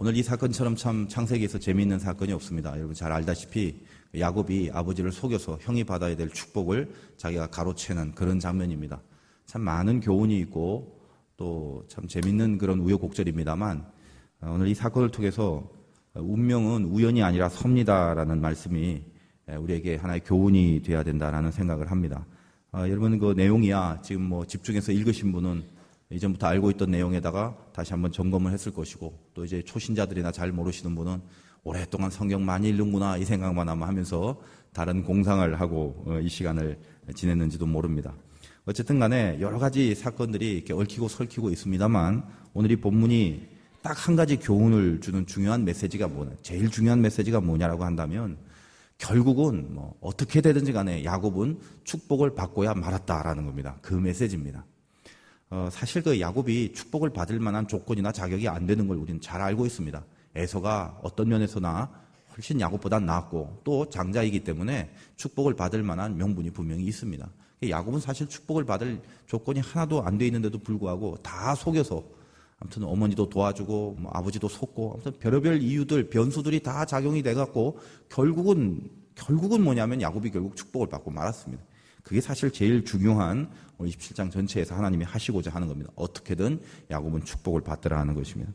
오늘 이 사건처럼 참 창세기에서 재미있는 사건이 없습니다. 여러분 잘 알다시피 야곱이 아버지를 속여서 형이 받아야 될 축복을 자기가 가로채는 그런 장면입니다. 참 많은 교훈이 있고 또 참 재미있는 그런 우여곡절입니다만 오늘 이 사건을 통해서 운명은 우연이 아니라 섭니다라는 말씀이 우리에게 하나의 교훈이 되어야 된다라는 생각을 합니다. 여러분 그 내용이야 지금 뭐 집중해서 읽으신 분은 이전부터 알고 있던 내용에다가 다시 한번 점검을 했을 것이고 또 이제 초신자들이나 잘 모르시는 분은 오랫동안 성경 많이 읽는구나 이 생각만 아마 하면서 다른 공상을 하고 이 시간을 지냈는지도 모릅니다. 어쨌든 간에 여러 가지 사건들이 이렇게 얽히고 설키고 있습니다만 오늘 이 본문이 딱 한 가지 교훈을 주는 중요한 메시지가 뭐냐, 제일 중요한 메시지가 뭐냐라고 한다면 결국은 뭐 어떻게 되든지 간에 야곱은 축복을 받고야 말았다라는 겁니다. 그 메시지입니다. 사실 그 야곱이 축복을 받을 만한 조건이나 자격이 안 되는 걸 우리는 잘 알고 있습니다. 에서가 어떤 면에서나 훨씬 야곱보다 낫고 또 장자이기 때문에 축복을 받을 만한 명분이 분명히 있습니다. 야곱은 사실 축복을 받을 조건이 하나도 안 돼 있는데도 불구하고 다 속여서 아무튼 어머니도 도와주고 뭐 아버지도 속고 아무튼 별의별 이유들 변수들이 다 작용이 돼갖고 결국은 뭐냐면 야곱이 결국 축복을 받고 말았습니다. 그게 사실 제일 중요한 27장 전체에서 하나님이 하시고자 하는 겁니다. 어떻게든 야곱은 축복을 받더라 하는 것입니다.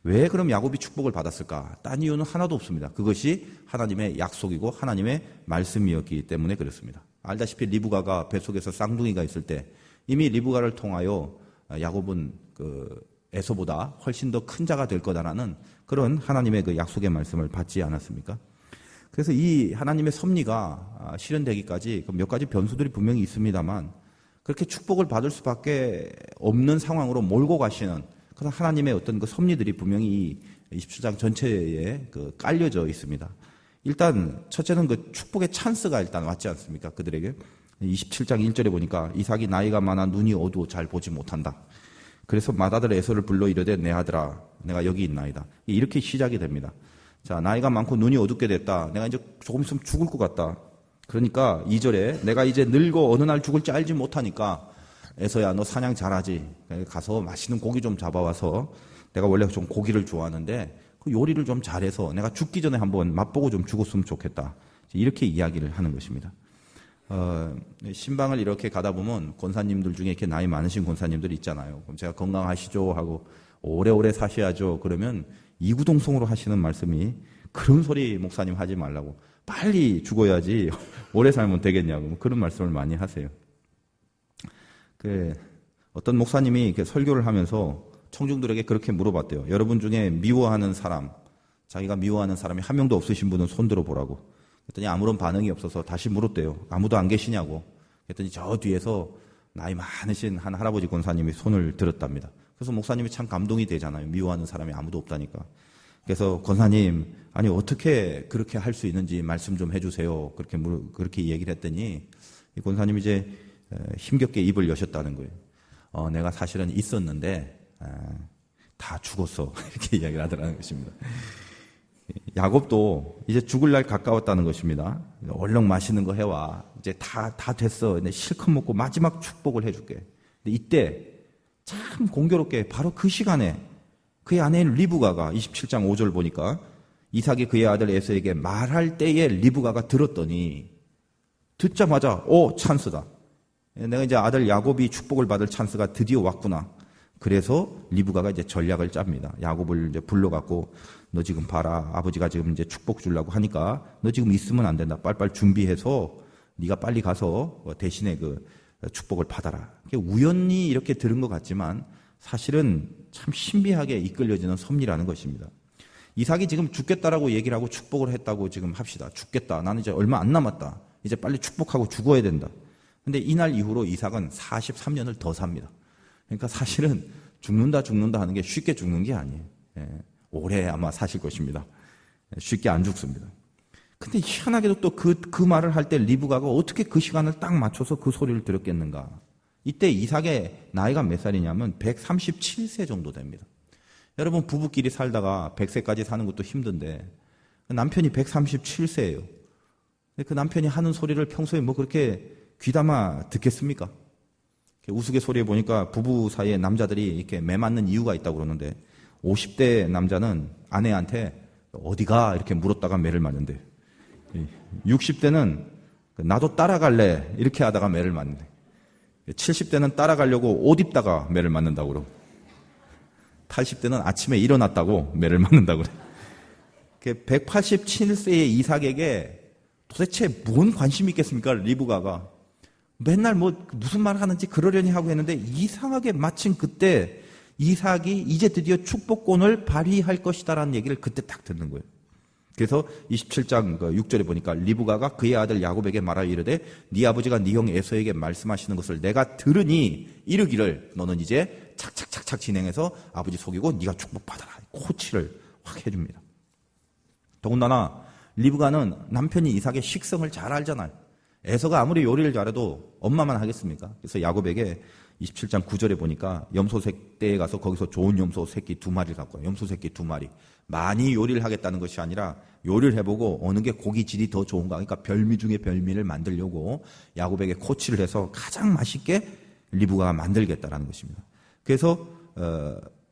왜 그럼 야곱이 축복을 받았을까? 딴 이유는 하나도 없습니다. 그것이 하나님의 약속이고 하나님의 말씀이었기 때문에 그렇습니다. 알다시피 리브가가 뱃속에서 쌍둥이가 있을 때 이미 리브가를 통하여 야곱은 그 에서보다 훨씬 더 큰 자가 될 거다라는 그런 하나님의 그 약속의 말씀을 받지 않았습니까? 그래서 이 하나님의 섭리가 실현되기까지 몇 가지 변수들이 분명히 있습니다만 그렇게 축복을 받을 수밖에 없는 상황으로 몰고 가시는 그런 하나님의 어떤 그 섭리들이 분명히 27장 전체에 그 깔려져 있습니다. 일단 첫째는 그 축복의 찬스가 일단 왔지 않습니까? 그들에게 27장 1절에 보니까 이삭이 나이가 많아 눈이 어두워 잘 보지 못한다. 그래서 맏아들 에서를 불러 이르되 내 아들아 내가 여기 있나이다. 이렇게 시작이 됩니다. 자, 나이가 많고 눈이 어둡게 됐다. 내가 이제 조금 있으면 죽을 것 같다. 그러니까 2절에 내가 이제 늙어 어느 날 죽을지 알지 못하니까 에서야 너 사냥 잘하지. 가서 맛있는 고기 좀 잡아와서 내가 원래 좀 고기를 좋아하는데 그 요리를 좀 잘해서 내가 죽기 전에 한번 맛보고 좀 죽었으면 좋겠다. 이렇게 이야기를 하는 것입니다. 신방을 이렇게 가다 보면 권사님들 중에 이렇게 나이 많으신 권사님들 있잖아요. 그럼 제가 건강하시죠 하고 오래오래 사셔야죠. 그러면 이구동성으로 하시는 말씀이 그런 소리 목사님 하지 말라고 빨리 죽어야지 오래 살면 되겠냐고 그런 말씀을 많이 하세요. 어떤 목사님이 이렇게 설교를 하면서 청중들에게 그렇게 물어봤대요. 여러분 중에 미워하는 사람, 자기가 미워하는 사람이 한 명도 없으신 분은 손 들어보라고. 그랬더니 아무런 반응이 없어서 다시 물었대요. 아무도 안 계시냐고. 그랬더니 저 뒤에서 나이 많으신 한 할아버지 권사님이 손을 들었답니다. 그래서 목사님이 참 감동이 되잖아요. 미워하는 사람이 아무도 없다니까. 그래서 권사님, 아니 어떻게 그렇게 할 수 있는지 말씀 좀 해주세요. 그렇게 얘기를 했더니 이 권사님이 이제 힘겹게 입을 여셨다는 거예요. 내가 사실은 있었는데 다 죽었어. 이렇게 이야기를 하더라는 것입니다. 야곱도 이제 죽을 날 가까웠다는 것입니다. 얼른 맛있는 거 해와. 이제 다 됐어. 근데 실컷 먹고 마지막 축복을 해줄게. 근데 이때 참 공교롭게 바로 그 시간에 그의 아내인 리브가가 27장 5절 보니까 이삭이 그의 아들 에서에게 말할 때에 리브가가 들었더니 듣자마자 찬스다. 내가 이제 아들 야곱이 축복을 받을 찬스가 드디어 왔구나. 그래서 리브가가 이제 전략을 짭니다. 야곱을 이제 불러갖고 너 지금 봐라. 아버지가 지금 이제 축복 주려고 하니까 너 지금 있으면 안 된다. 빨리빨리 준비해서 네가 빨리 가서 대신에 그 축복을 받아라. 우연히 이렇게 들은 것 같지만 사실은 참 신비하게 이끌려지는 섭리라는 것입니다. 이삭이 지금 죽겠다라고 얘기를 하고 축복을 했다고 지금 합시다. 죽겠다. 나는 이제 얼마 안 남았다. 이제 빨리 축복하고 죽어야 된다. 근데 이날 이후로 이삭은 43년을 더 삽니다. 그러니까 사실은 죽는다 하는 게 쉽게 죽는 게 아니에요. 오래 아마 사실 것입니다. 쉽게 안 죽습니다. 근데 희한하게도 또 그 말을 할 때 리브가가 어떻게 그 시간을 딱 맞춰서 그 소리를 들었겠는가. 이때 이삭의 나이가 몇 살이냐면 137세 정도 됩니다. 여러분 부부끼리 살다가 100세까지 사는 것도 힘든데 남편이 137세예요. 그 남편이 하는 소리를 평소에 뭐 그렇게 귀담아 듣겠습니까? 우스갯소리에 보니까 부부 사이에 남자들이 이렇게 매 맞는 이유가 있다고 그러는데 50대 남자는 아내한테 어디가 이렇게 물었다가 매를 맞는데 60대는 나도 따라갈래 이렇게 하다가 매를 맞는데 70대는 따라가려고 옷 입다가 매를 맞는다고 그러고 80대는 아침에 일어났다고 매를 맞는다고 그래. 187세의 이삭에게 도대체 뭔 관심이 있겠습니까? 리브가가 맨날 뭐 무슨 말을 하는지 그러려니 하고 했는데 이상하게 마침 그때 이삭이 이제 드디어 축복권을 발휘할 것이다라는 얘기를 그때 딱 듣는 거예요. 그래서 27장 6절에 보니까 리브가가 그의 아들 야곱에게 말하여 이르되 네 아버지가 네 형 에서에게 말씀하시는 것을 내가 들으니 이르기를 너는 이제 착착착착 진행해서 아버지 속이고 네가 축복받아라. 코치를 확 해줍니다. 더군다나 리브가는 남편이 이삭의 식성을 잘 알잖아요. 에서가 아무리 요리를 잘해도 엄마만 하겠습니까? 그래서 야곱에게 27장 9절에 보니까 염소 떼에 가서 거기서 좋은 염소 새끼 2마리를 갖고 와요. 염소 새끼 2마리. 많이 요리를 하겠다는 것이 아니라 요리를 해보고 어느 게 고기 질이 더 좋은가. 그러니까 별미 중에 별미를 만들려고 야곱에게 코치를 해서 가장 맛있게 리브가가 만들겠다라는 것입니다. 그래서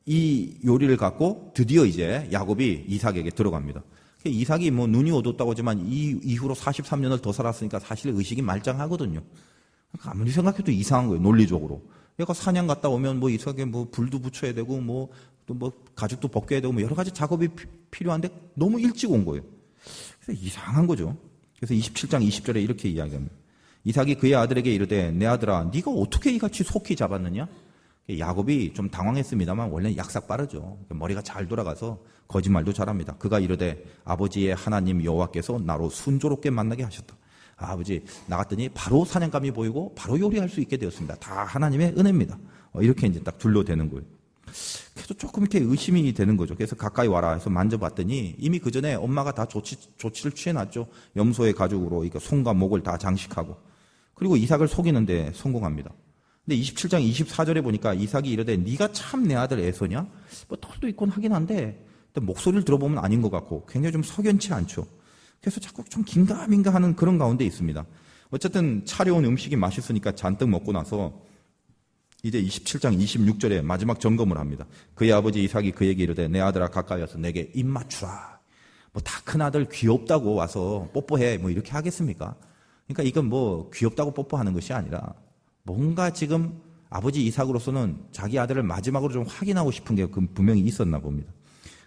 이 요리를 갖고 드디어 이제 야곱이 이삭에게 들어갑니다. 이삭이 뭐 눈이 어둡다고 하지만 이 이후로 43년을 더 살았으니까 사실 의식이 말짱하거든요. 그러니까 아무리 생각해도 이상한 거예요, 논리적으로. 얘가 사냥 갔다 오면 뭐 이삭에 뭐 불도 붙여야 되고 뭐 또 뭐 가죽도 벗겨야 되고 뭐 여러 가지 작업이 필요한데 너무 일찍 온 거예요. 그래서 이상한 거죠. 그래서 27장 20절에 이렇게 이야기합니다. 이삭이 그의 아들에게 이르되 내 아들아 네가 어떻게 이같이 속히 잡았느냐? 야곱이 좀 당황했습니다만 원래는 약삭 빠르죠. 머리가 잘 돌아가서 거짓말도 잘합니다. 그가 이르되 아버지의 하나님 여호와께서 나로 순조롭게 만나게 하셨다. 아버지 나갔더니 바로 사냥감이 보이고 바로 요리할 수 있게 되었습니다. 다 하나님의 은혜입니다. 이렇게 이제 딱 둘러대는 거예요. 그래서 조금 이렇게 의심이 되는 거죠. 그래서 가까이 와라 해서 만져봤더니 이미 그 전에 엄마가 다 조치를 취해놨죠. 염소의 가죽으로 그러니까 손과 목을 다 장식하고 그리고 이삭을 속이는데 성공합니다. 근데 27장 24절에 보니까 이삭이 이르되 네가 참 내 아들 에서냐? 뭐 털도 있곤 하긴 한데 목소리를 들어보면 아닌 것 같고 굉장히 좀 석연치 않죠. 그래서 자꾸 좀 긴가민가 하는 그런 가운데 있습니다. 어쨌든 차려온 음식이 맛있으니까 잔뜩 먹고 나서 이제 27장 26절에 마지막 점검을 합니다. 그의 아버지 이삭이 그에게 이르되 내 아들아 가까이 와서 내게 입 맞추라. 뭐 다 큰 아들 귀엽다고 와서 뽀뽀해 뭐 이렇게 하겠습니까? 그러니까 이건 뭐 귀엽다고 뽀뽀하는 것이 아니라 뭔가 지금 아버지 이삭으로서는 자기 아들을 마지막으로 좀 확인하고 싶은 게 분명히 있었나 봅니다.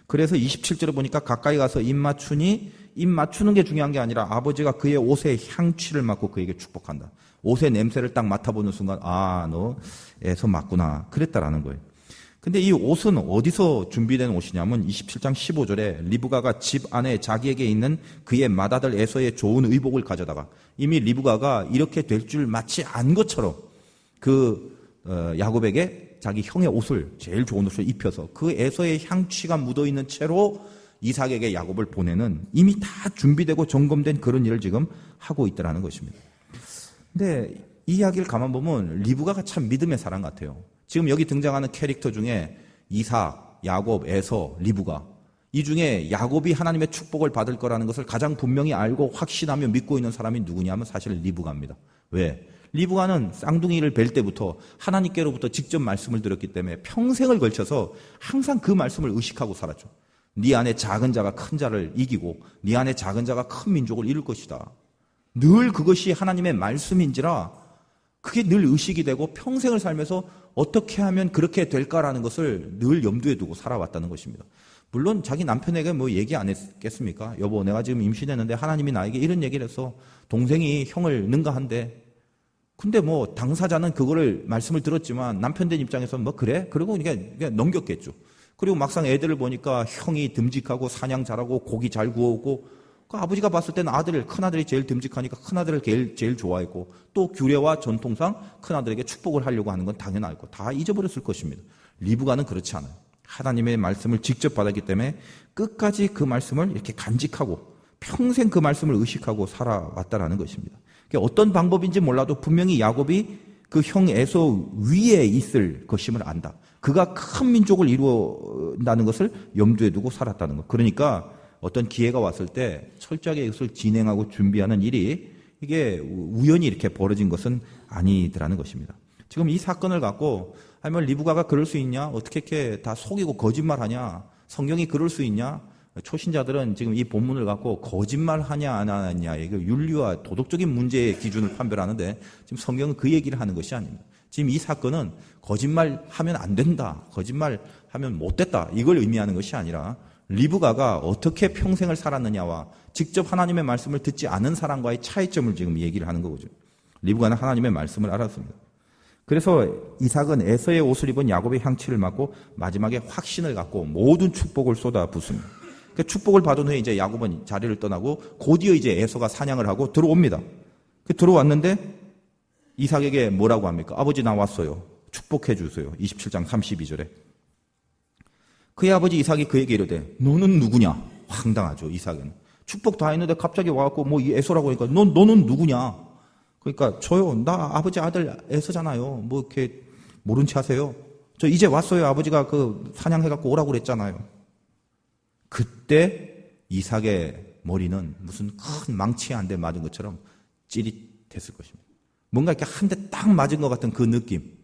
그래서 27절에 보니까 가까이 가서 입 맞추니 입 맞추는 게 중요한 게 아니라 아버지가 그의 옷에 향취를 맡고 그에게 축복한다. 옷의 냄새를 딱 맡아보는 순간 너 에서 맞구나 그랬다라는 거예요. 근데 이 옷은 어디서 준비된 옷이냐면 27장 15절에 리브가가 집 안에 자기에게 있는 그의 맏아들 에서의 좋은 의복을 가져다가 이미 리브가가 이렇게 될 줄 마치 안 것처럼 야곱에게 자기 형의 옷을 제일 좋은 옷을 입혀서 그 에서의 향취가 묻어있는 채로 이삭에게 야곱을 보내는 이미 다 준비되고 점검된 그런 일을 지금 하고 있다는 것입니다. 근데 이 이야기를 가만 보면 리브가가 참 믿음의 사람 같아요. 지금 여기 등장하는 캐릭터 중에 이삭, 야곱, 에서, 리브가 이 중에 야곱이 하나님의 축복을 받을 거라는 것을 가장 분명히 알고 확신하며 믿고 있는 사람이 누구냐면 사실 리브가입니다. 왜? 리브가는 쌍둥이를 뵐 때부터 하나님께로부터 직접 말씀을 들었기 때문에 평생을 걸쳐서 항상 그 말씀을 의식하고 살았죠. 네 안에 작은 자가 큰 자를 이기고 네 안에 작은 자가 큰 민족을 이룰 것이다. 늘 그것이 하나님의 말씀인지라 그게 늘 의식이 되고 평생을 살면서 어떻게 하면 그렇게 될까라는 것을 늘 염두에 두고 살아왔다는 것입니다. 물론 자기 남편에게 뭐 얘기 안 했겠습니까? 여보 내가 지금 임신했는데 하나님이 나에게 이런 얘기를 해서 동생이 형을 능가한대. 근데 뭐 당사자는 그거를 말씀을 들었지만 남편 된 입장에서는 뭐 그래? 그리고 그냥 넘겼겠죠. 그리고 막상 애들을 보니까 형이 듬직하고 사냥 잘하고 고기 잘 구워오고 그 아버지가 봤을 때는 큰아들이 제일 듬직하니까 큰아들을 제일 좋아했고 또 규례와 전통상 큰아들에게 축복을 하려고 하는 건 당연하고 다 잊어버렸을 것입니다. 리브가는 그렇지 않아요. 하나님의 말씀을 직접 받았기 때문에 끝까지 그 말씀을 이렇게 간직하고 평생 그 말씀을 의식하고 살아왔다라는 것입니다. 어떤 방법인지 몰라도 분명히 야곱이 그 형 에서 위에 있을 것임을 안다. 그가 큰 민족을 이루어나는 것을 염두에 두고 살았다는 것. 그러니까 어떤 기회가 왔을 때 철저하게 이것을 진행하고 준비하는 일이 이게 우연히 이렇게 벌어진 것은 아니더라는 것입니다. 지금 이 사건을 갖고 아니면 리브가가 그럴 수 있냐? 어떻게 이렇게 다 속이고 거짓말하냐? 성경이 그럴 수 있냐? 초신자들은 지금 이 본문을 갖고 거짓말하냐 안 하냐 이거 윤리와 도덕적인 문제의 기준을 판별하는데 지금 성경은 그 얘기를 하는 것이 아닙니다. 지금 이 사건은 거짓말하면 안 된다, 거짓말하면 못됐다 이걸 의미하는 것이 아니라 리브가가 어떻게 평생을 살았느냐와 직접 하나님의 말씀을 듣지 않은 사람과의 차이점을 지금 얘기를 하는 거죠. 리브가는 하나님의 말씀을 알았습니다. 그래서 이삭은 에서의 옷을 입은 야곱의 향취를 맡고 마지막에 확신을 갖고 모든 축복을 쏟아붓습니다. 그 축복을 받은 후에 이제 야곱은 자리를 떠나고 곧이어 이제 에서가 사냥을 하고 들어옵니다. 들어왔는데 이삭에게 뭐라고 합니까? 아버지 나왔어요. 축복해 주세요. 27장 32절에. 그의 아버지 이삭이 그에게 이르되 너는 누구냐? 황당하죠. 이삭은. 축복 다 했는데 갑자기 와갖고 뭐 이 에서라고 하니까 너는 누구냐? 그러니까 저요. 나 아버지 아들 에서잖아요. 뭐 이렇게 모른 체 하세요. 저 이제 왔어요. 아버지가 그 사냥해갖고 오라고 그랬잖아요. 그때 이삭의 머리는 무슨 큰 망치에 한 대 맞은 것처럼 찌릿했을 것입니다. 뭔가 이렇게 한 대 딱 맞은 것 같은 그 느낌.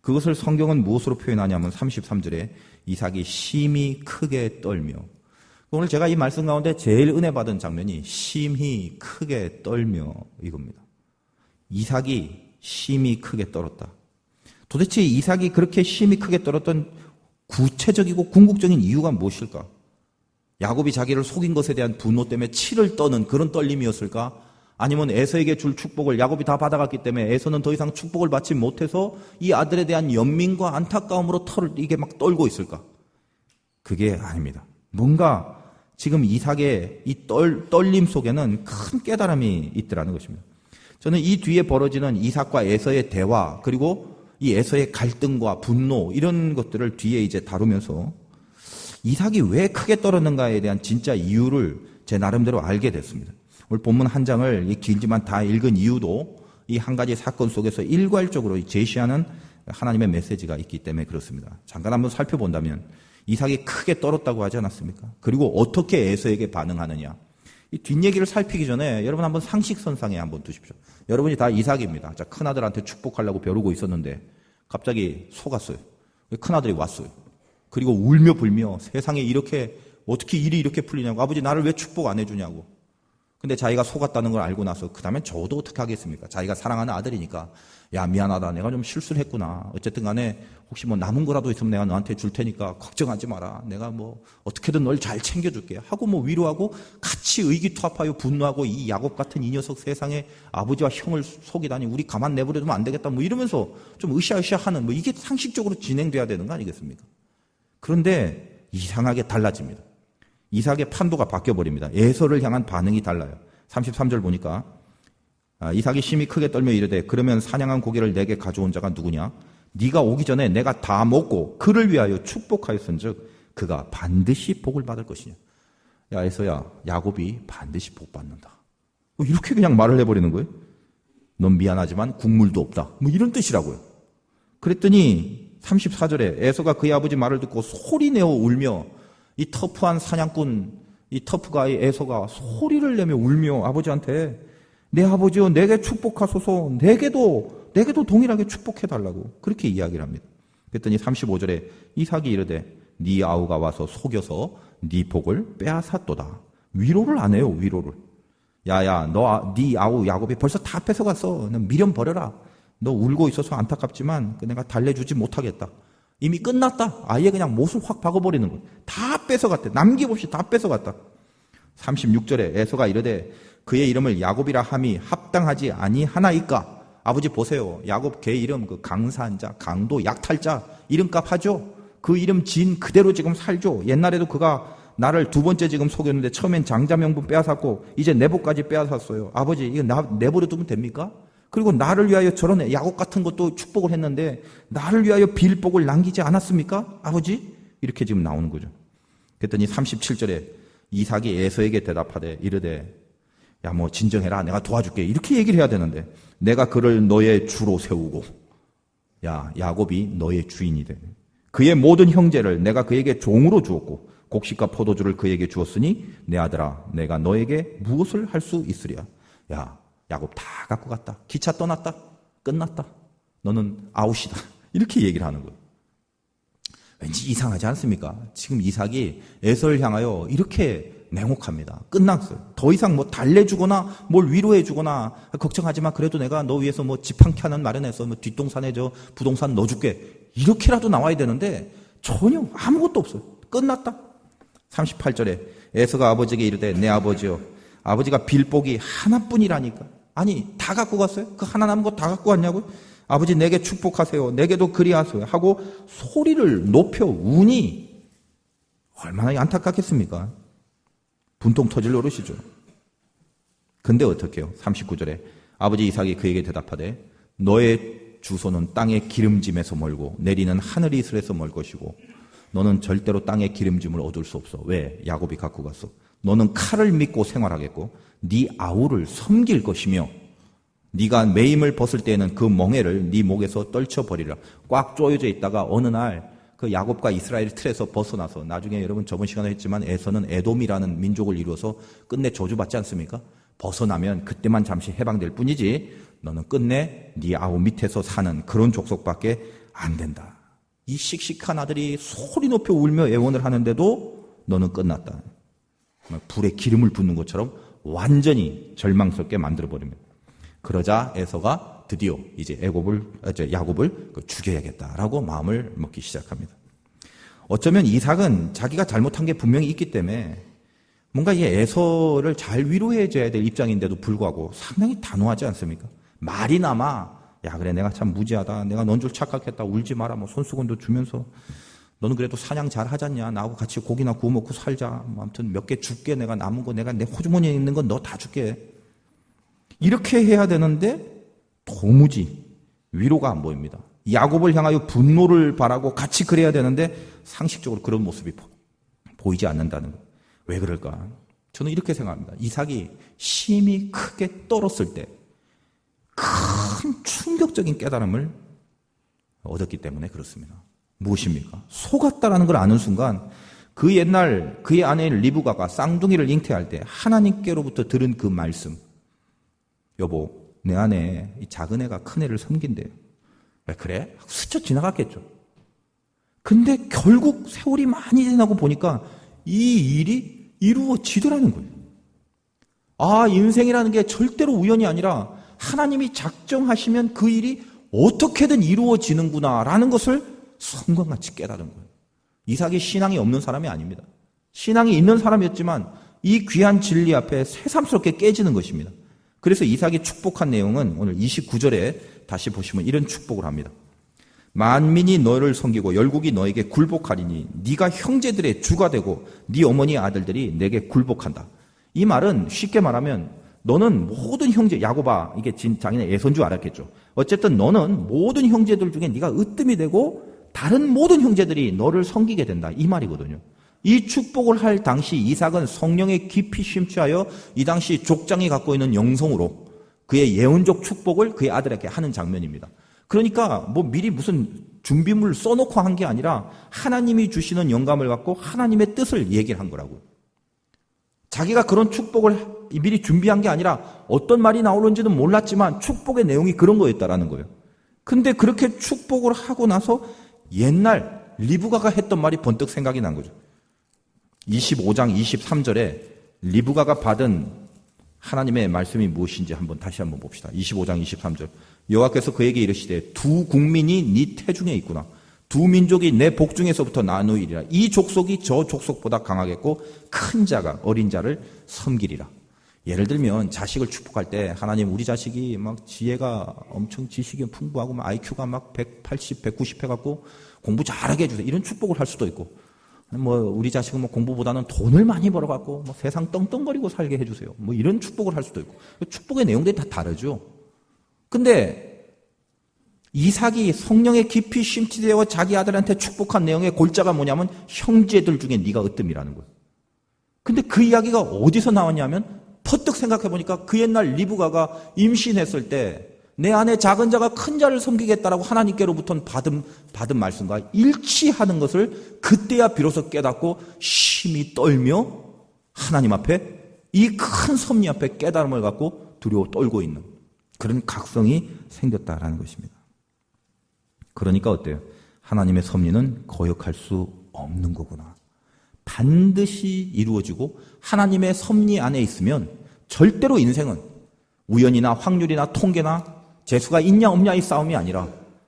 그것을 성경은 무엇으로 표현하냐면 33절에 이삭이 심히 크게 떨며, 오늘 제가 이 말씀 가운데 제일 은혜 받은 장면이 심히 크게 떨며 이겁니다. 이삭이 심히 크게 떨었다. 도대체 이삭이 그렇게 심히 크게 떨었던 구체적이고 궁극적인 이유가 무엇일까? 야곱이 자기를 속인 것에 대한 분노 때문에 치를 떠는 그런 떨림이었을까? 아니면 에서에게 줄 축복을 야곱이 다 받아갔기 때문에 에서는 더 이상 축복을 받지 못해서 이 아들에 대한 연민과 안타까움으로 털을 이게 막 떨고 있을까? 그게 아닙니다. 뭔가 지금 이삭의 이 떨림 속에는 큰 깨달음이 있더라는 것입니다. 저는 이 뒤에 벌어지는 이삭과 에서의 대화, 그리고 이 에서의 갈등과 분노, 이런 것들을 뒤에 이제 다루면서 이삭이 왜 크게 떨었는가에 대한 진짜 이유를 제 나름대로 알게 됐습니다. 오늘 본문 한 장을 길지만 다 읽은 이유도 이 한 가지 사건 속에서 일괄적으로 제시하는 하나님의 메시지가 있기 때문에 그렇습니다. 잠깐 한번 살펴본다면 이삭이 크게 떨었다고 하지 않았습니까? 그리고 어떻게 에서에게 반응하느냐. 이 뒷얘기를 살피기 전에 여러분 한번 상식선상에 한번 두십시오. 여러분이 다 이삭입니다. 자, 큰아들한테 축복하려고 벼르고 있었는데 갑자기 속았어요. 큰아들이 왔어요. 그리고 울며 불며 세상에 이렇게 어떻게 일이 이렇게 풀리냐고, 아버지 나를 왜 축복 안 해주냐고. 근데 자기가 속았다는 걸 알고 나서 그 다음에 저도 어떻게 하겠습니까? 자기가 사랑하는 아들이니까 야 미안하다, 내가 좀 실수를 했구나. 어쨌든 간에 혹시 뭐 남은 거라도 있으면 내가 너한테 줄 테니까 걱정하지 마라. 내가 뭐 어떻게든 널 잘 챙겨줄게 하고 뭐 위로하고 같이 의기투합하여 분노하고 이 야곱 같은 이 녀석 세상에 아버지와 형을 속이다니 우리 가만 내버려두면 안 되겠다 뭐 이러면서 좀 으쌰으쌰하는 뭐 이게 상식적으로 진행돼야 되는 거 아니겠습니까? 그런데 이상하게 달라집니다. 이삭의 판도가 바뀌어버립니다. 에서를 향한 반응이 달라요. 33절 보니까 이삭이 심히 크게 떨며 이르되 그러면 사냥한 고기를 내게 가져온 자가 누구냐? 네가 오기 전에 내가 다 먹고 그를 위하여 축복하였은즉 그가 반드시 복을 받을 것이냐. 야 에서야, 야곱이 반드시 복 받는다. 이렇게 그냥 말을 해버리는 거예요. 넌 미안하지만 국물도 없다. 뭐 이런 뜻이라고요. 그랬더니 34절에 에서가 그의 아버지 말을 듣고 소리내어 울며, 이 터프한 사냥꾼, 이 터프가이 에서가 소리를 내며 울며 아버지한테 내 아버지여 내게 축복하소서, 내게도 동일하게 축복해달라고 그렇게 이야기를 합니다. 그랬더니 35절에 이삭이 이르되 네 아우가 와서 속여서 네 복을 빼앗았도다. 위로를 안 해요. 위로를. 야야 네 아우 야곱이 벌써 다 뺏어갔어. 너 미련 버려라. 너 울고 있어서 안타깝지만 내가 달래주지 못하겠다. 이미 끝났다. 아예 그냥 못을 확 박아버리는 거예요. 다 뺏어갔대. 남김없이 다 뺏어갔다. 36절에 에서가 이르되 그의 이름을 야곱이라 함이 합당하지 아니하나이까. 아버지 보세요. 야곱 걔 이름 그 강사한 자, 강도, 약탈자 이름값 하죠. 그 이름 진 그대로 지금 살죠. 옛날에도 그가 나를 두 번째 지금 속였는데 처음엔 장자 명분 빼앗았고 이제 내 복까지 빼앗았어요. 아버지 이거 내버려 두면 됩니까? 그리고 나를 위하여 저런 야곱 같은 것도 축복을 했는데 나를 위하여 빌 복을 남기지 않았습니까? 아버지? 이렇게 지금 나오는 거죠. 그랬더니 37절에 이삭이 에서에게 대답하되 이르되 야 뭐 진정해라, 내가 도와줄게, 이렇게 얘기를 해야 되는데 내가 그를 너의 주로 세우고, 야 야곱이 너의 주인이 돼. 그의 모든 형제를 내가 그에게 종으로 주었고 곡식과 포도주를 그에게 주었으니 내 아들아 내가 너에게 무엇을 할 수 있으랴. 야 야곱 다 갖고 갔다. 기차 떠났다. 끝났다. 너는 아웃이다. 이렇게 얘기를 하는 거예요. 왠지 이상하지 않습니까? 지금 이삭이 에서를 향하여 이렇게 냉혹합니다. 끝났어요. 더 이상 뭐 달래주거나 뭘 위로해주거나 걱정하지 마. 그래도 내가 너 위해서 뭐 집 한 칸은 마련해서 뭐 뒷동산에 저 부동산 넣어줄게. 이렇게라도 나와야 되는데 전혀 아무것도 없어요. 끝났다. 38절에 에서가 아버지에게 이르되 내 아버지여, 아버지가 빌복이 하나뿐이라니까. 아니 다 갖고 갔어요? 그 하나 남은 거 다 갖고 왔냐고요? 아버지 내게 축복하세요. 내게도 그리하세요. 하고 소리를 높여 우니 얼마나 안타깝겠습니까? 분통 터질 노릇이죠. 근데 어떡해요? 39절에 아버지 이삭이 그에게 대답하되 너의 주소는 땅의 기름짐에서 멀고 내리는 하늘 이슬에서 멀 것이고 너는 절대로 땅의 기름짐을 얻을 수 없어. 왜? 야곱이 갖고 갔어. 너는 칼을 믿고 생활하겠고 네 아우를 섬길 것이며 네가 매임을 벗을 때에는 그 멍에를 네 목에서 떨쳐버리라. 꽉 조여져 있다가 어느 날 그 야곱과 이스라엘 틀에서 벗어나서 나중에 여러분 저번 시간에 했지만 에서는 에돔이라는 민족을 이루어서 끝내 저주받지 않습니까? 벗어나면 그때만 잠시 해방될 뿐이지 너는 끝내 네 아우 밑에서 사는 그런 족속밖에 안 된다. 이 씩씩한 아들이 소리 높여 울며 애원을 하는데도 너는 끝났다. 불에 기름을 붓는 것처럼 완전히 절망스럽게 만들어버립니다. 그러자 에서가 드디어 이제 야곱을 죽여야겠다라고 마음을 먹기 시작합니다. 어쩌면 이삭은 자기가 잘못한 게 분명히 있기 때문에 뭔가 이 에서를 잘 위로해줘야 될 입장인데도 불구하고 상당히 단호하지 않습니까? 말이나마 야 그래 내가 참 무지하다. 내가 넌 줄 착각했다. 울지 마라. 뭐 손수건도 주면서 너는 그래도 사냥 잘 하잖냐. 나하고 같이 고기나 구워 먹고 살자. 뭐 아무튼 몇 개 줄게. 내가 남은 거 내가 내 호주머니에 있는 건 너 다 줄게. 이렇게 해야 되는데 도무지 위로가 안 보입니다. 야곱을 향하여 분노를 바라고 같이 그래야 되는데 상식적으로 그런 모습이 보이지 않는다는 거예요. 왜 그럴까? 저는 이렇게 생각합니다. 이삭이 심히 크게 떨었을 때 큰 충격적인 깨달음을 얻었기 때문에 그렇습니다. 무엇입니까? 속았다라는 걸 아는 순간 그 옛날 그의 아내인 리브가가 쌍둥이를 잉태할 때 하나님께로부터 들은 그 말씀, 여보 내 아내 이 작은 애가 큰 애를 섬긴대요. 왜 그래? 스쳐 지나갔겠죠. 근데 결국 세월이 많이 지나고 보니까 이 일이 이루어지더라는 거예요. 아, 인생이라는 게 절대로 우연이 아니라 하나님이 작정하시면 그 일이 어떻게든 이루어지는구나라는 것을 성경같이 깨달은 거예요. 이삭이 신앙이 없는 사람이 아닙니다. 신앙이 있는 사람이었지만 이 귀한 진리 앞에 새삼스럽게 깨지는 것입니다. 그래서 이삭이 축복한 내용은 오늘 29절에 다시 보시면 이런 축복을 합니다. 만민이 너를 섬기고 열국이 너에게 굴복하리니 네가 형제들의 주가 되고 네 어머니의 아들들이 내게 굴복한다. 이 말은 쉽게 말하면 너는 모든 형제, 야곱아, 이게 자기네 애손 줄 알았겠죠. 어쨌든 너는 모든 형제들 중에 네가 으뜸이 되고 다른 모든 형제들이 너를 섬기게 된다. 이 말이거든요. 이 축복을 할 당시 이삭은 성령에 깊이 심취하여 이 당시 족장이 갖고 있는 영성으로 그의 예언적 축복을 그의 아들에게 하는 장면입니다. 그러니까 뭐 미리 무슨 준비물 써놓고 한 게 아니라 하나님이 주시는 영감을 갖고 하나님의 뜻을 얘기를 한 거라고요. 자기가 그런 축복을 미리 준비한 게 아니라 어떤 말이 나오는지는 몰랐지만 축복의 내용이 그런 거였다라는 거예요. 근데 그렇게 축복을 하고 나서 옛날 리브가가 했던 말이 번뜩 생각이 난 거죠. 25장 23절에 리브가가 받은 하나님의 말씀이 무엇인지 다시 한번 봅시다. 25장 23절. 여호와께서 그에게 이르시되 두 국민이 네 태중에 있구나. 두 민족이 내 복중에서부터 나누이리라. 이 족속이 저 족속보다 강하겠고 큰 자가 어린 자를 섬기리라. 예를 들면 자식을 축복할 때 하나님 우리 자식이 막 지혜가 엄청 지식이 풍부하고 막 IQ가 막 180, 190 해갖고 공부 잘하게 해주세요. 이런 축복을 할 수도 있고 뭐 우리 자식은 뭐 공부보다는 돈을 많이 벌어갖고 뭐 세상 떵떵거리고 살게 해주세요. 뭐 이런 축복을 할 수도 있고 축복의 내용들이 다 다르죠. 근데 이삭이 성령에 깊이 심취되어 자기 아들한테 축복한 내용의 골자가 뭐냐면 형제들 중에 네가 으뜸이라는 거예요. 근데 그 이야기가 어디서 나왔냐면 퍼뜩 생각해보니까 그 옛날 리브가가 임신했을 때 내 안에 작은 자가 큰 자를 섬기겠다라고 하나님께로부터 받은 말씀과 일치하는 것을 그때야 비로소 깨닫고 심히 떨며 하나님 앞에 이 큰 섭리 앞에 깨달음을 갖고 두려워 떨고 있는 그런 각성이 생겼다라는 것입니다. 그러니까 어때요? 하나님의 섭리는 거역할 수 없는 거구나. 반드시 이루어지고 하나님의 섭리 안에 있으면 절대로 인생은 우연이나 확률이나 통계나 재수가 있냐 없냐의 싸움이 아니라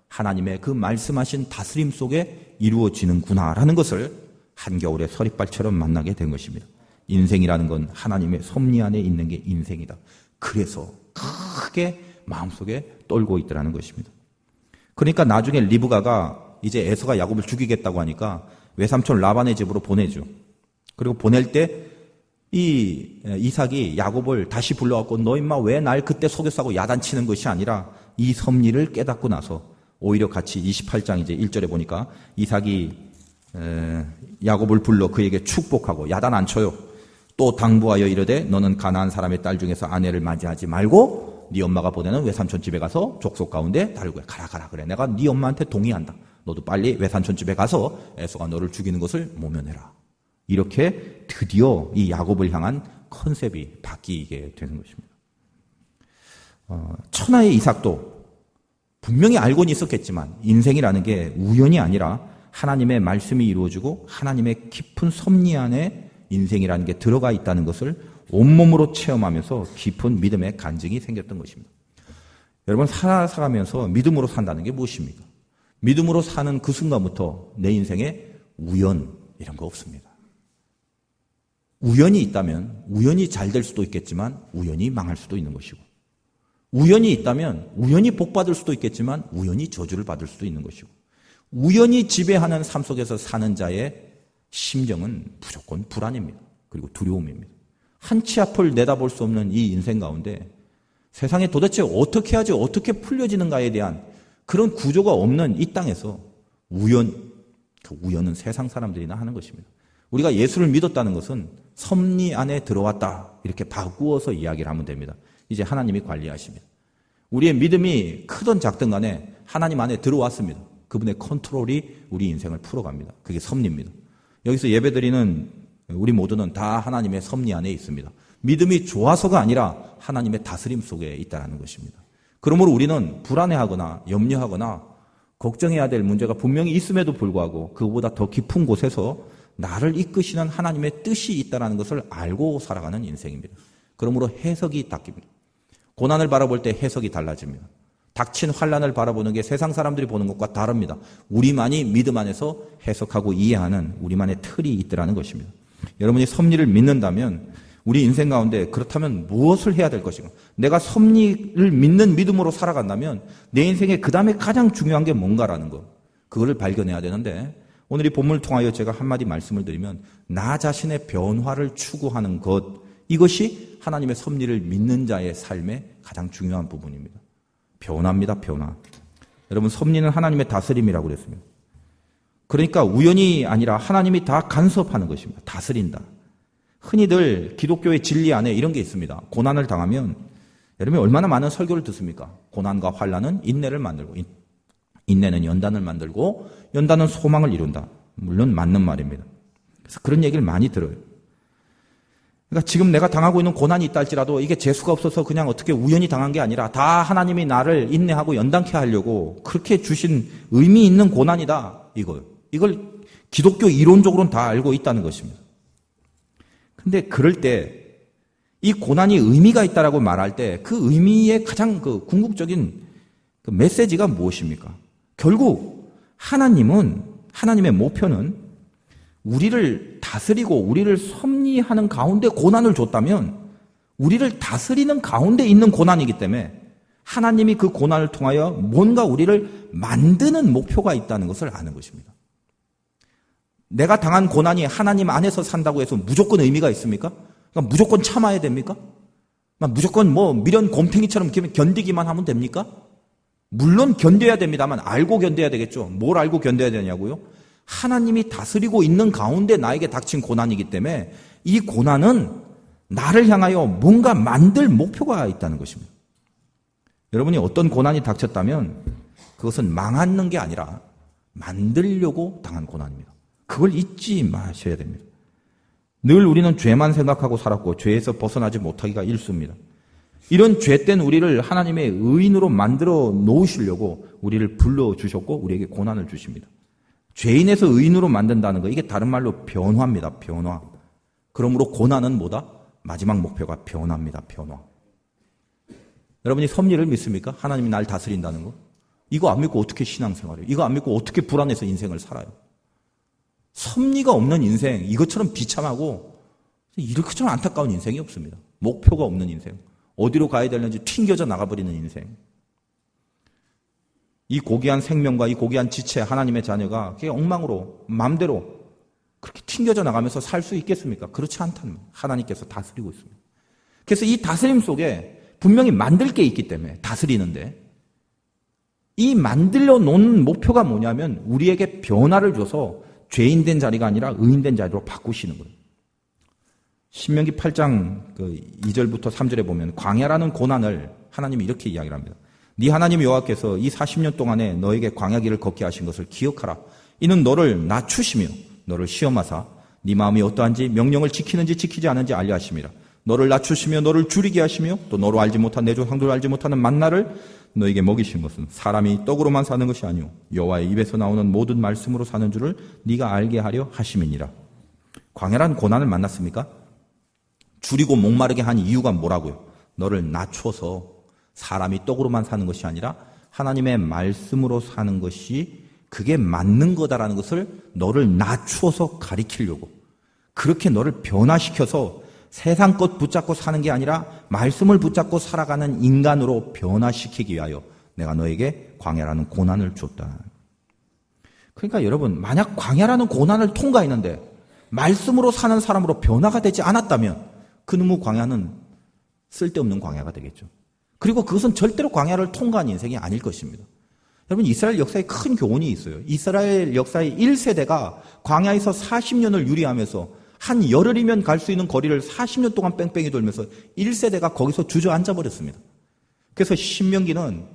하나님의 그 말씀하신 다스림 속에 이루어지는구나라는 것을 한겨울의 서리발처럼 만나게 된 것입니다. 인생이라는 건 하나님의 섭리 안에 있는 게 인생이다. 그래서 크게 마음속에 떨고 있더라는 것입니다. 그러니까 나중에 리브가가 이제 에서가 야곱을 죽이겠다고 하니까 외삼촌 라반의 집으로 보내죠. 그리고 보낼 때 이 이삭이 야곱을 다시 불러갖고 너 임마 왜 날 그때 속였다고 야단치는 것이 아니라 이 섭리를 깨닫고 나서 오히려 같이 28장 이제 1절에 보니까 이삭이 야곱을 불러 그에게 축복하고 야단 안 쳐요. 또 당부하여 이르되 너는 가나안 사람의 딸 중에서 아내를 맞이하지 말고 네 엄마가 보내는 외삼촌 집에 가서 족속 가운데 다루고 가라 그래. 내가 네 엄마한테 동의한다. 너도 빨리 외삼촌 집에 가서 에서가 너를 죽이는 것을 모면해라. 이렇게 드디어 이 야곱을 향한 컨셉이 바뀌게 되는 것입니다. 천하의 이삭도 분명히 알고는 있었겠지만 인생이라는 게 우연이 아니라 하나님의 말씀이 이루어지고 하나님의 깊은 섭리 안에 인생이라는 게 들어가 있다는 것을 온몸으로 체험하면서 깊은 믿음의 간증이 생겼던 것입니다. 여러분 살아가면서 믿음으로 산다는 게 무엇입니까? 믿음으로 사는 그 순간부터 내 인생에 우연 이런 거 없습니다. 우연이 있다면 우연히 잘 될 수도 있겠지만 우연히 망할 수도 있는 것이고 우연이 있다면 우연히 복받을 수도 있겠지만 우연히 저주를 받을 수도 있는 것이고 우연히 지배하는 삶 속에서 사는 자의 심정은 무조건 불안입니다. 그리고 두려움입니다. 한치 앞을 내다볼 수 없는 이 인생 가운데 세상에 도대체 어떻게 하지 어떻게 풀려지는가에 대한 그런 구조가 없는 이 땅에서 그 우연은 세상 사람들이나 하는 것입니다. 우리가 예수를 믿었다는 것은 섭리 안에 들어왔다 이렇게 바꾸어서 이야기를 하면 됩니다. 이제 하나님이 관리하십니다. 우리의 믿음이 크든 작든 간에 하나님 안에 들어왔습니다. 그분의 컨트롤이 우리 인생을 풀어갑니다. 그게 섭리입니다. 여기서 예배드리는 우리 모두는 다 하나님의 섭리 안에 있습니다. 믿음이 좋아서가 아니라 하나님의 다스림 속에 있다는 것입니다. 그러므로 우리는 불안해하거나 염려하거나 걱정해야 될 문제가 분명히 있음에도 불구하고 그보다 더 깊은 곳에서 나를 이끄시는 하나님의 뜻이 있다는 것을 알고 살아가는 인생입니다. 그러므로 해석이 바뀝니다. 고난을 바라볼 때 해석이 달라집니다. 닥친 환난을 바라보는 게 세상 사람들이 보는 것과 다릅니다. 우리만이 믿음 안에서 해석하고 이해하는 우리만의 틀이 있더라는 것입니다. 여러분이 섭리를 믿는다면 우리 인생 가운데 그렇다면 무엇을 해야 될 것인가? 내가 섭리를 믿는 믿음으로 살아간다면 내 인생에 그 다음에 가장 중요한 게 뭔가라는 것. 그거를 발견해야 되는데 오늘 이 본문을 통하여 제가 한마디 말씀을 드리면 나 자신의 변화를 추구하는 것 이것이 하나님의 섭리를 믿는 자의 삶의 가장 중요한 부분입니다. 변화입니다. 변화. 여러분 섭리는 하나님의 다스림이라고 그랬습니다. 그러니까 우연이 아니라 하나님이 다 간섭하는 것입니다. 다스린다. 흔히들 기독교의 진리 안에 이런 게 있습니다. 고난을 당하면 여러분이 얼마나 많은 설교를 듣습니까? 고난과 환난은 인내를 만들고 인내는 연단을 만들고 연단은 소망을 이룬다. 물론 맞는 말입니다. 그래서 그런 얘기를 많이 들어요. 그러니까 지금 내가 당하고 있는 고난이 있다 할지라도 이게 재수가 없어서 그냥 어떻게 우연히 당한 게 아니라 다 하나님이 나를 인내하고 연단케 하려고 그렇게 주신 의미 있는 고난이다. 이걸 기독교 이론적으로는 다 알고 있다는 것입니다. 근데 그럴 때 이 고난이 의미가 있다라고 말할 때 그 의미의 가장 그 궁극적인 그 메시지가 무엇입니까? 결국 하나님의 목표는 우리를 다스리고 우리를 섭리하는 가운데 고난을 줬다면 우리를 다스리는 가운데 있는 고난이기 때문에 하나님이 그 고난을 통하여 뭔가 우리를 만드는 목표가 있다는 것을 아는 것입니다. 내가 당한 고난이 하나님 안에서 산다고 해서 무조건 의미가 있습니까? 그러니까 무조건 참아야 됩니까? 무조건 미련 곰팡이처럼 견디기만 하면 됩니까? 물론 견뎌야 됩니다만 알고 견뎌야 되겠죠. 뭘 알고 견뎌야 되냐고요? 하나님이 다스리고 있는 가운데 나에게 닥친 고난이기 때문에 이 고난은 나를 향하여 뭔가 만들 목표가 있다는 것입니다. 여러분이 어떤 고난이 닥쳤다면 그것은 망하는 게 아니라 만들려고 당한 고난입니다. 그걸 잊지 마셔야 됩니다. 늘 우리는 죄만 생각하고 살았고 죄에서 벗어나지 못하기가 일쑤입니다. 이런 죄된 우리를 하나님의 의인으로 만들어 놓으시려고 우리를 불러주셨고 우리에게 고난을 주십니다. 죄인에서 의인으로 만든다는 거, 이게 다른 말로 변화입니다. 변화. 그러므로 고난은 뭐다? 마지막 목표가 변화입니다. 변화. 여러분이 섭리를 믿습니까? 하나님이 날 다스린다는 거? 이거 안 믿고 어떻게 신앙생활해요? 이거 안 믿고 어떻게 불안해서 인생을 살아요? 섭리가 없는 인생, 이것처럼 비참하고 이렇게처럼 안타까운 인생이 없습니다. 목표가 없는 인생. 어디로 가야 되는지 튕겨져 나가버리는 인생. 이 고귀한 생명과 이 고귀한 지체, 하나님의 자녀가 그게 엉망으로 마음대로 그렇게 튕겨져 나가면서 살 수 있겠습니까? 그렇지 않다는 거예요. 하나님께서 다스리고 있습니다. 그래서 이 다스림 속에 분명히 만들 게 있기 때문에 다스리는데, 이 만들어 놓은 목표가 뭐냐면 우리에게 변화를 줘서 죄인된 자리가 아니라 의인된 자리로 바꾸시는 거예요. 신명기 8장 2절부터 3절에 보면 광야라는 고난을 하나님이 이렇게 이야기를 합니다. 네 하나님 여호와께서 이 40년 동안에 너에게 광야길을 걷게 하신 것을 기억하라. 이는 너를 낮추시며 너를 시험하사 네 마음이 어떠한지 명령을 지키는지 지키지 않은지 알려 하심이라. 너를 낮추시며 너를 줄이게 하시며 또 너로 알지 못한 내 조상들 알지 못하는 만나를 너에게 먹이신 것은 사람이 떡으로만 사는 것이 아니오 여호와의 입에서 나오는 모든 말씀으로 사는 줄을 네가 알게 하려 하심이니라. 광야라는 고난을 만났습니까? 줄이고 목마르게 한 이유가 뭐라고요? 너를 낮춰서 사람이 떡으로만 사는 것이 아니라 하나님의 말씀으로 사는 것이 그게 맞는 거다라는 것을 너를 낮추어서 가리키려고, 그렇게 너를 변화시켜서 세상 것 붙잡고 사는 게 아니라 말씀을 붙잡고 살아가는 인간으로 변화시키기 위하여 내가 너에게 광야라는 고난을 줬다. 그러니까 여러분, 만약 광야라는 고난을 통과했는데 말씀으로 사는 사람으로 변화가 되지 않았다면 그놈의 광야는 쓸데없는 광야가 되겠죠. 그리고 그것은 절대로 광야를 통과한 인생이 아닐 것입니다. 여러분, 이스라엘 역사에 큰 교훈이 있어요. 이스라엘 역사의 1세대가 광야에서 40년을 유리하면서 한 열흘이면 갈 수 있는 거리를 40년 동안 뺑뺑이 돌면서 1세대가 거기서 주저앉아 버렸습니다. 그래서 신명기는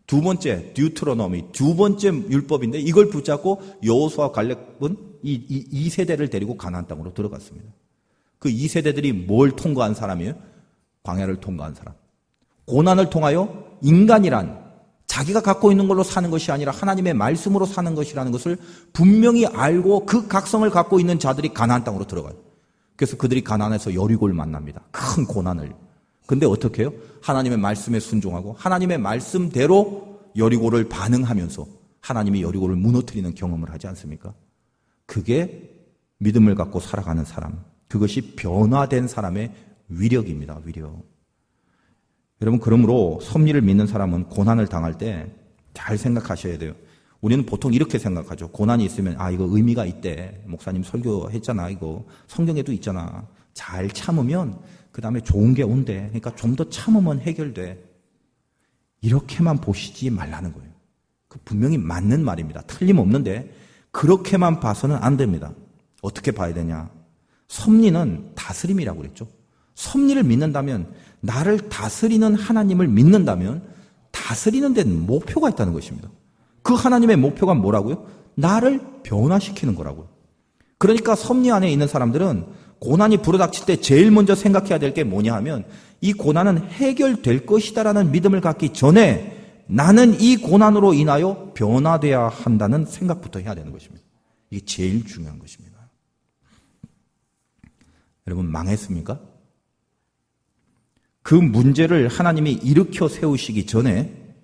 두 번째 듀트로노미, 두 번째 율법인데 이걸 붙잡고 여호수아와 갈렙은 이 세대를 데리고 가나안 땅으로 들어갔습니다. 그 2세대들이 뭘 통과한 사람이에요? 광야를 통과한 사람. 고난을 통하여 인간이란 자기가 갖고 있는 걸로 사는 것이 아니라 하나님의 말씀으로 사는 것이라는 것을 분명히 알고 그 각성을 갖고 있는 자들이 가나안 땅으로 들어가요. 그래서 그들이 가나안에서 여리고를 만납니다. 큰 고난을. 근데 어떻게 해요? 하나님의 말씀에 순종하고 하나님의 말씀대로 여리고를 반응하면서 하나님이 여리고를 무너뜨리는 경험을 하지 않습니까? 그게 믿음을 갖고 살아가는 사람. 그것이 변화된 사람의 위력입니다. 위력. 여러분, 그러므로 섭리를 믿는 사람은 고난을 당할 때 잘 생각하셔야 돼요. 우리는 보통 이렇게 생각하죠. 고난이 있으면 이거 의미가 있대. 목사님 설교했잖아. 이거 성경에도 있잖아. 잘 참으면 그 다음에 좋은 게 온대. 그러니까 좀 더 참으면 해결돼. 이렇게만 보시지 말라는 거예요. 그 분명히 맞는 말입니다. 틀림없는데 그렇게만 봐서는 안 됩니다. 어떻게 봐야 되냐? 섭리는 다스림이라고 그랬죠. 섭리를 믿는다면, 나를 다스리는 하나님을 믿는다면 다스리는 데는 목표가 있다는 것입니다. 그 하나님의 목표가 뭐라고요? 나를 변화시키는 거라고요. 그러니까 섭리 안에 있는 사람들은 고난이 불어닥칠 때 제일 먼저 생각해야 될 게 뭐냐 하면, 이 고난은 해결될 것이다라는 믿음을 갖기 전에 나는 이 고난으로 인하여 변화돼야 한다는 생각부터 해야 되는 것입니다. 이게 제일 중요한 것입니다. 여러분, 망했습니까? 그 문제를 하나님이 일으켜 세우시기 전에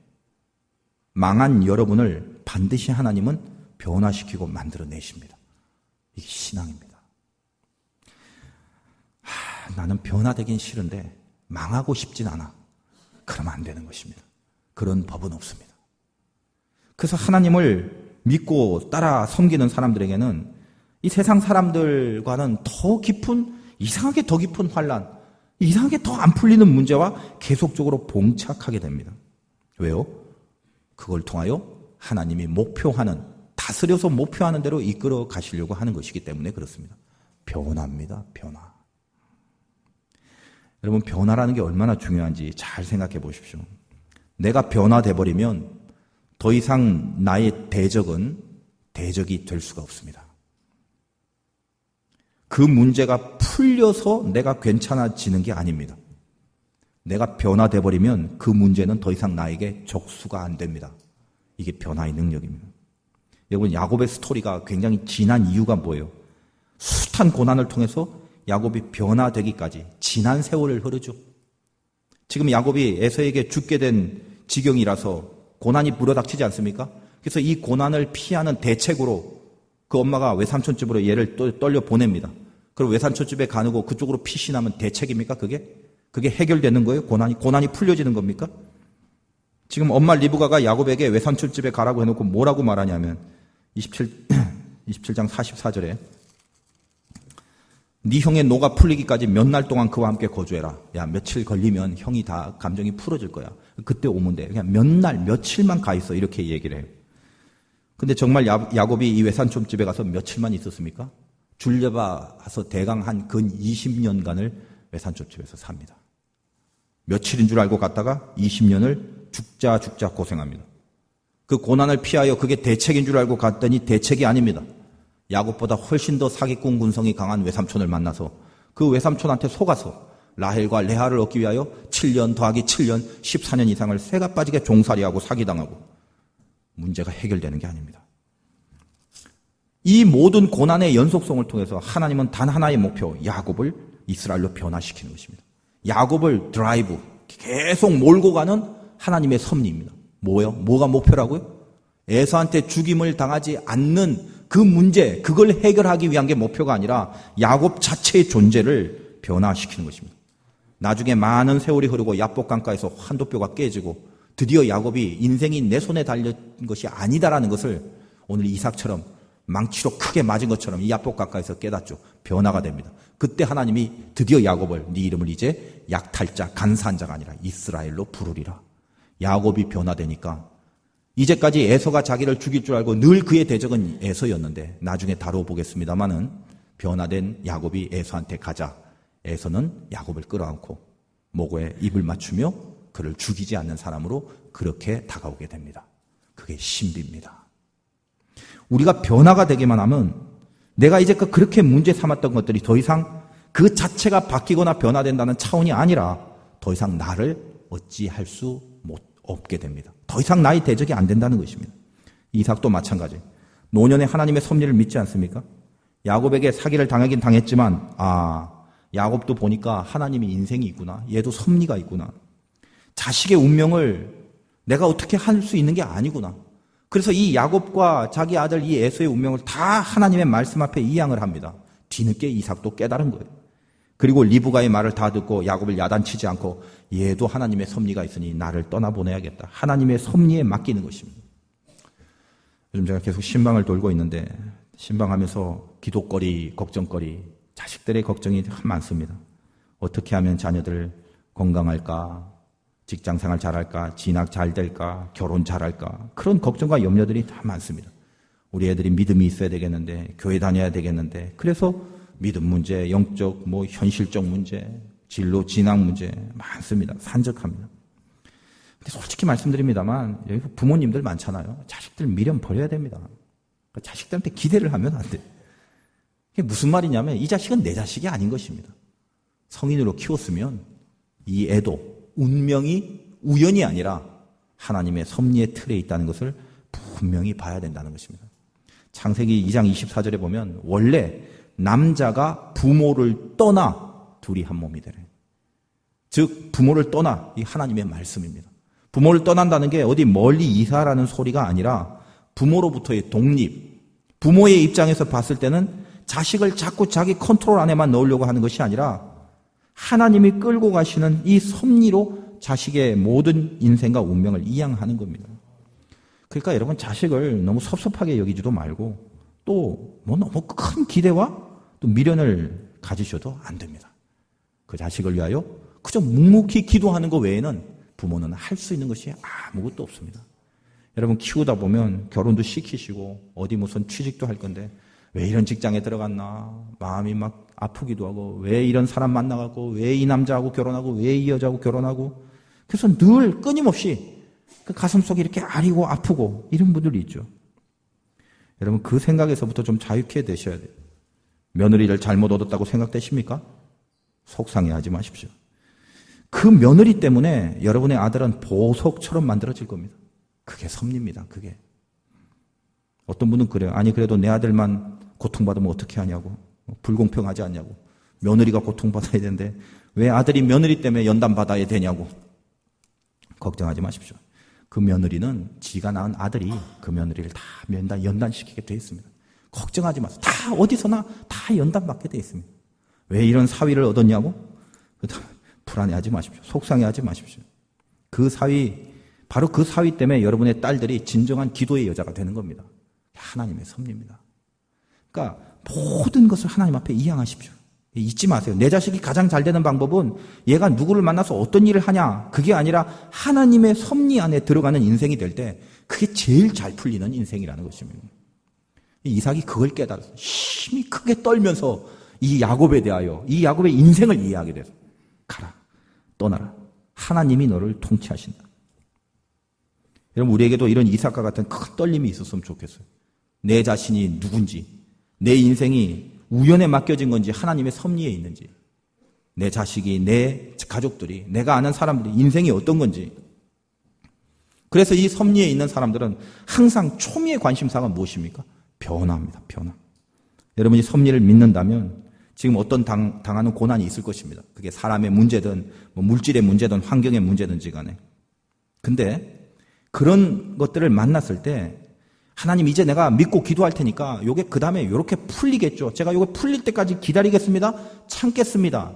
망한 여러분을 반드시 하나님은 변화시키고 만들어내십니다. 이게 신앙입니다. 나는 변화되긴 싫은데 망하고 싶진 않아. 그러면 안 되는 것입니다. 그런 법은 없습니다. 그래서 하나님을 믿고 따라 섬기는 사람들에게는 이 세상 사람들과는 더 깊은, 이상하게 더 깊은 환난, 이상하게 더 안 풀리는 문제와 계속적으로 봉착하게 됩니다. 왜요? 그걸 통하여 하나님이 목표하는, 다스려서 목표하는 대로 이끌어 가시려고 하는 것이기 때문에 그렇습니다. 변화입니다. 변화. 여러분, 변화라는 게 얼마나 중요한지 잘 생각해 보십시오. 내가 변화돼 버리면 더 이상 나의 대적은 대적이 될 수가 없습니다. 그 문제가 풀려서 내가 괜찮아지는 게 아닙니다. 내가 변화돼 버리면 그 문제는 더 이상 나에게 적수가 안 됩니다. 이게 변화의 능력입니다. 여러분, 야곱의 스토리가 굉장히 진한 이유가 뭐예요? 숱한 고난을 통해서 야곱이 변화되기까지 지난 세월을 흐르죠. 지금 야곱이 에서에게 죽게 된 지경이라서 고난이 불어닥치지 않습니까? 그래서 이 고난을 피하는 대책으로 그 엄마가 외삼촌 집으로 얘를 떨려 보냅니다. 그리고 외삼촌 집에 가고 그쪽으로 피신하면 대책입니까? 그게 해결되는 거예요? 고난이 풀려지는 겁니까? 지금 엄마 리브가가 야곱에게 외삼촌 집에 가라고 해놓고 뭐라고 말하냐면 27장 44절에 네 형의 노가 풀리기까지 몇 날 동안 그와 함께 거주해라. 야, 며칠 걸리면 형이 다 감정이 풀어질 거야. 그때 오면 돼. 그냥 몇 날, 며칠만 가 있어. 이렇게 얘기를 해요. 근데 정말 야곱이 이 외삼촌 집에 가서 며칠만 있었습니까? 줄려봐서 대강 한 근 20년간을 외삼촌 집에서 삽니다. 며칠인 줄 알고 갔다가 20년을 죽자 고생합니다. 그 고난을 피하여 그게 대책인 줄 알고 갔더니 대책이 아닙니다. 야곱보다 훨씬 더 사기꾼 군성이 강한 외삼촌을 만나서 그 외삼촌한테 속아서 라헬과 레아를 얻기 위하여 7년 더하기 7년 14년 이상을 새가 빠지게 종살이하고 사기당하고 문제가 해결되는 게 아닙니다. 이 모든 고난의 연속성을 통해서 하나님은 단 하나의 목표, 야곱을 이스라엘로 변화시키는 것입니다. 야곱을 드라이브, 계속 몰고 가는 하나님의 섭리입니다. 뭐가 목표라고요? 에서한테 죽임을 당하지 않는 그 문제, 그걸 해결하기 위한 게 목표가 아니라 야곱 자체의 존재를 변화시키는 것입니다. 나중에 많은 세월이 흐르고 야복강가에서 환도뼈가 깨지고 드디어 야곱이 인생이 내 손에 달린 것이 아니다라는 것을 오늘 이삭처럼 망치로 크게 맞은 것처럼 이 야복강가에서 깨닫죠. 변화가 됩니다. 그때 하나님이 드디어 야곱을 네 이름을 이제 약탈자, 간사한 자가 아니라 이스라엘로 부르리라. 야곱이 변화되니까 이제까지 에서가 자기를 죽일 줄 알고 늘 그의 대적은 에서였는데 나중에 다뤄보겠습니다마는 변화된 야곱이 에서한테 가자. 에서는 야곱을 끌어안고 목에 입을 맞추며 그를 죽이지 않는 사람으로 그렇게 다가오게 됩니다. 그게 신비입니다. 우리가 변화가 되기만 하면 내가 이제 그렇게 문제 삼았던 것들이 더 이상 그 자체가 바뀌거나 변화된다는 차원이 아니라 더 이상 나를 어찌할 수 없게 됩니다. 더 이상 나의 대적이 안 된다는 것입니다. 이삭도 마찬가지. 노년에 하나님의 섭리를 믿지 않습니까? 야곱에게 사기를 당하긴 당했지만 야곱도 보니까 하나님의 인생이 있구나. 얘도 섭리가 있구나. 자식의 운명을 내가 어떻게 할 수 있는 게 아니구나. 그래서 이 야곱과 자기 아들 이 에서의 운명을 다 하나님의 말씀 앞에 이양을 합니다. 뒤늦게 이삭도 깨달은 거예요. 그리고 리브가의 말을 다 듣고 야곱을 야단치지 않고 얘도 하나님의 섭리가 있으니 나를 떠나보내야겠다. 하나님의 섭리에 맡기는 것입니다. 요즘 제가 계속 신방을 돌고 있는데 신방하면서 기도거리, 걱정거리, 자식들의 걱정이 참 많습니다. 어떻게 하면 자녀들 건강할까? 직장생활 잘할까? 진학 잘 될까? 결혼 잘할까? 그런 걱정과 염려들이 다 많습니다. 우리 애들이 믿음이 있어야 되겠는데 교회 다녀야 되겠는데 그래서 믿음 문제, 영적, 현실적 문제, 진로, 진학 문제 많습니다. 산적합니다. 근데 솔직히 말씀드립니다만 여기 부모님들 많잖아요. 자식들 미련 버려야 됩니다. 자식들한테 기대를 하면 안 돼요. 이게 무슨 말이냐면 이 자식은 내 자식이 아닌 것입니다. 성인으로 키웠으면 이 애도 운명이 우연이 아니라 하나님의 섭리의 틀에 있다는 것을 분명히 봐야 된다는 것입니다. 창세기 2장 24절에 보면 원래 남자가 부모를 떠나 둘이 한 몸이 되래. 즉 부모를 떠나 이 하나님의 말씀입니다. 부모를 떠난다는 게 어디 멀리 이사라는 소리가 아니라 부모로부터의 독립, 부모의 입장에서 봤을 때는 자식을 자꾸 자기 컨트롤 안에만 넣으려고 하는 것이 아니라 하나님이 끌고 가시는 이 섭리로 자식의 모든 인생과 운명을 이양하는 겁니다. 그러니까 여러분 자식을 너무 섭섭하게 여기지도 말고 또 너무 큰 기대와 또 미련을 가지셔도 안 됩니다. 그 자식을 위하여 그저 묵묵히 기도하는 것 외에는 부모는 할 수 있는 것이 아무것도 없습니다. 여러분 키우다 보면 결혼도 시키시고 어디 무슨 취직도 할 건데 왜 이런 직장에 들어갔나 마음이 막 아프기도 하고 왜 이런 사람 만나갖고 왜 이 남자하고 결혼하고 왜 이 여자하고 결혼하고 그래서 늘 끊임없이 그 가슴속이 이렇게 아리고 아프고 이런 분들이 있죠. 여러분 그 생각에서부터 좀 자유케 되셔야 돼요. 며느리를 잘못 얻었다고 생각되십니까? 속상해하지 마십시오. 그 며느리 때문에 여러분의 아들은 보석처럼 만들어질 겁니다. 그게 섭리입니다. 그게. 어떤 분은 그래요. 아니 그래도 내 아들만 고통받으면 어떻게 하냐고. 불공평하지 않냐고. 며느리가 고통받아야 되는데 왜 아들이 며느리 때문에 연단받아야 되냐고. 걱정하지 마십시오. 그 며느리는 지가 낳은 아들이 그 며느리를 다 연단시키게 돼 있습니다. 걱정하지 마세요. 다 어디서나 다 연단받게 돼 있습니다. 왜 이런 사위를 얻었냐고? 불안해하지 마십시오. 속상해하지 마십시오. 그 사위, 바로 그 사위 때문에 여러분의 딸들이 진정한 기도의 여자가 되는 겁니다. 하나님의 섭리입니다. 그러니까 모든 것을 하나님 앞에 이양하십시오. 잊지 마세요. 내 자식이 가장 잘 되는 방법은 얘가 누구를 만나서 어떤 일을 하냐, 그게 아니라 하나님의 섭리 안에 들어가는 인생이 될 때 그게 제일 잘 풀리는 인생이라는 것입니다. 이삭이 그걸 깨달아서 힘이 크게 떨면서 이 야곱에 대하여 이 야곱의 인생을 이해하게 돼서 가라, 떠나라. 하나님이 너를 통치하신다. 여러분, 우리에게도 이런 이삭과 같은 큰 떨림이 있었으면 좋겠어요. 내 자신이 누군지, 내 인생이 우연에 맡겨진 건지 하나님의 섭리에 있는지, 내 자식이, 내 가족들이, 내가 아는 사람들이 인생이 어떤 건지. 그래서 이 섭리에 있는 사람들은 항상 초미의 관심사가 무엇입니까? 변화입니다. 변화. 여러분이 섭리를 믿는다면 지금 어떤 당하는 고난이 있을 것입니다. 그게 사람의 문제든 물질의 문제든 환경의 문제든지 간에. 근데 그런 것들을 만났을 때 하나님 이제 내가 믿고 기도할 테니까 요게 그 다음에 요렇게 풀리겠죠. 제가 요게 풀릴 때까지 기다리겠습니다. 참겠습니다.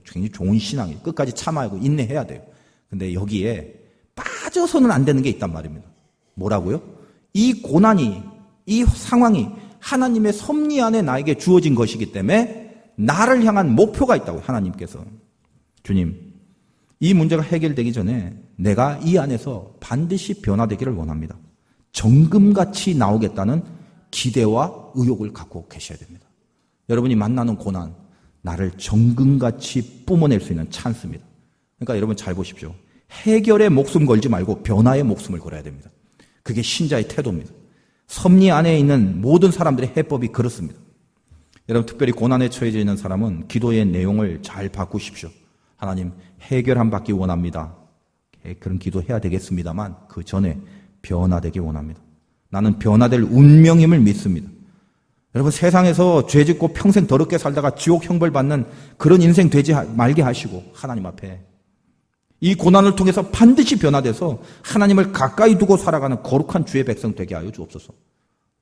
굉장히 좋은 신앙이에요. 끝까지 참아야고 인내해야 돼요. 근데 여기에 빠져서는 안 되는 게 있단 말입니다. 뭐라고요? 이 고난이, 이 상황이 하나님의 섭리 안에 나에게 주어진 것이기 때문에 나를 향한 목표가 있다고 하나님께서. 주님, 이 문제가 해결되기 전에 내가 이 안에서 반드시 변화되기를 원합니다. 정금같이 나오겠다는 기대와 의욕을 갖고 계셔야 됩니다. 여러분이 만나는 고난, 나를 정금같이 뿜어낼 수 있는 찬스입니다. 그러니까 여러분 잘 보십시오. 해결에 목숨 걸지 말고 변화에 목숨을 걸어야 됩니다. 그게 신자의 태도입니다. 섭리 안에 있는 모든 사람들의 해법이 그렇습니다. 여러분, 특별히 고난에 처해져 있는 사람은 기도의 내용을 잘 바꾸십시오. 하나님, 해결함 받기 원합니다. 그런 기도해야 되겠습니다만 그 전에 변화되기 원합니다. 나는 변화될 운명임을 믿습니다. 여러분, 세상에서 죄 짓고 평생 더럽게 살다가 지옥 형벌 받는 그런 인생 되지 말게 하시고 하나님 앞에 이 고난을 통해서 반드시 변화돼서 하나님을 가까이 두고 살아가는 거룩한 주의 백성 되게 하여 주옵소서.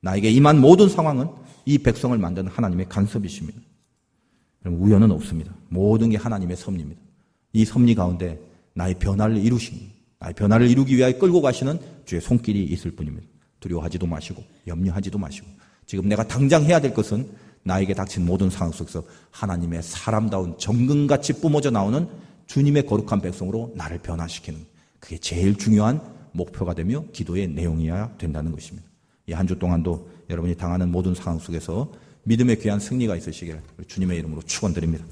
나에게 임한 모든 상황은 이 백성을 만드는 하나님의 간섭이십니다. 여러분, 우연은 없습니다. 모든 게 하나님의 섭리입니다. 이 섭리 가운데 나의 변화를 이루십니다. 나의 변화를 이루기 위하여 끌고 가시는 주의 손길이 있을 뿐입니다. 두려워하지도 마시고 염려하지도 마시고 지금 내가 당장 해야 될 것은 나에게 닥친 모든 상황 속에서 하나님의 사람다운 정금같이 뿜어져 나오는 주님의 거룩한 백성으로 나를 변화시키는, 그게 제일 중요한 목표가 되며 기도의 내용이어야 된다는 것입니다. 이 한 주 동안도 여러분이 당하는 모든 상황 속에서 믿음의 귀한 승리가 있으시기를 주님의 이름으로 축원드립니다.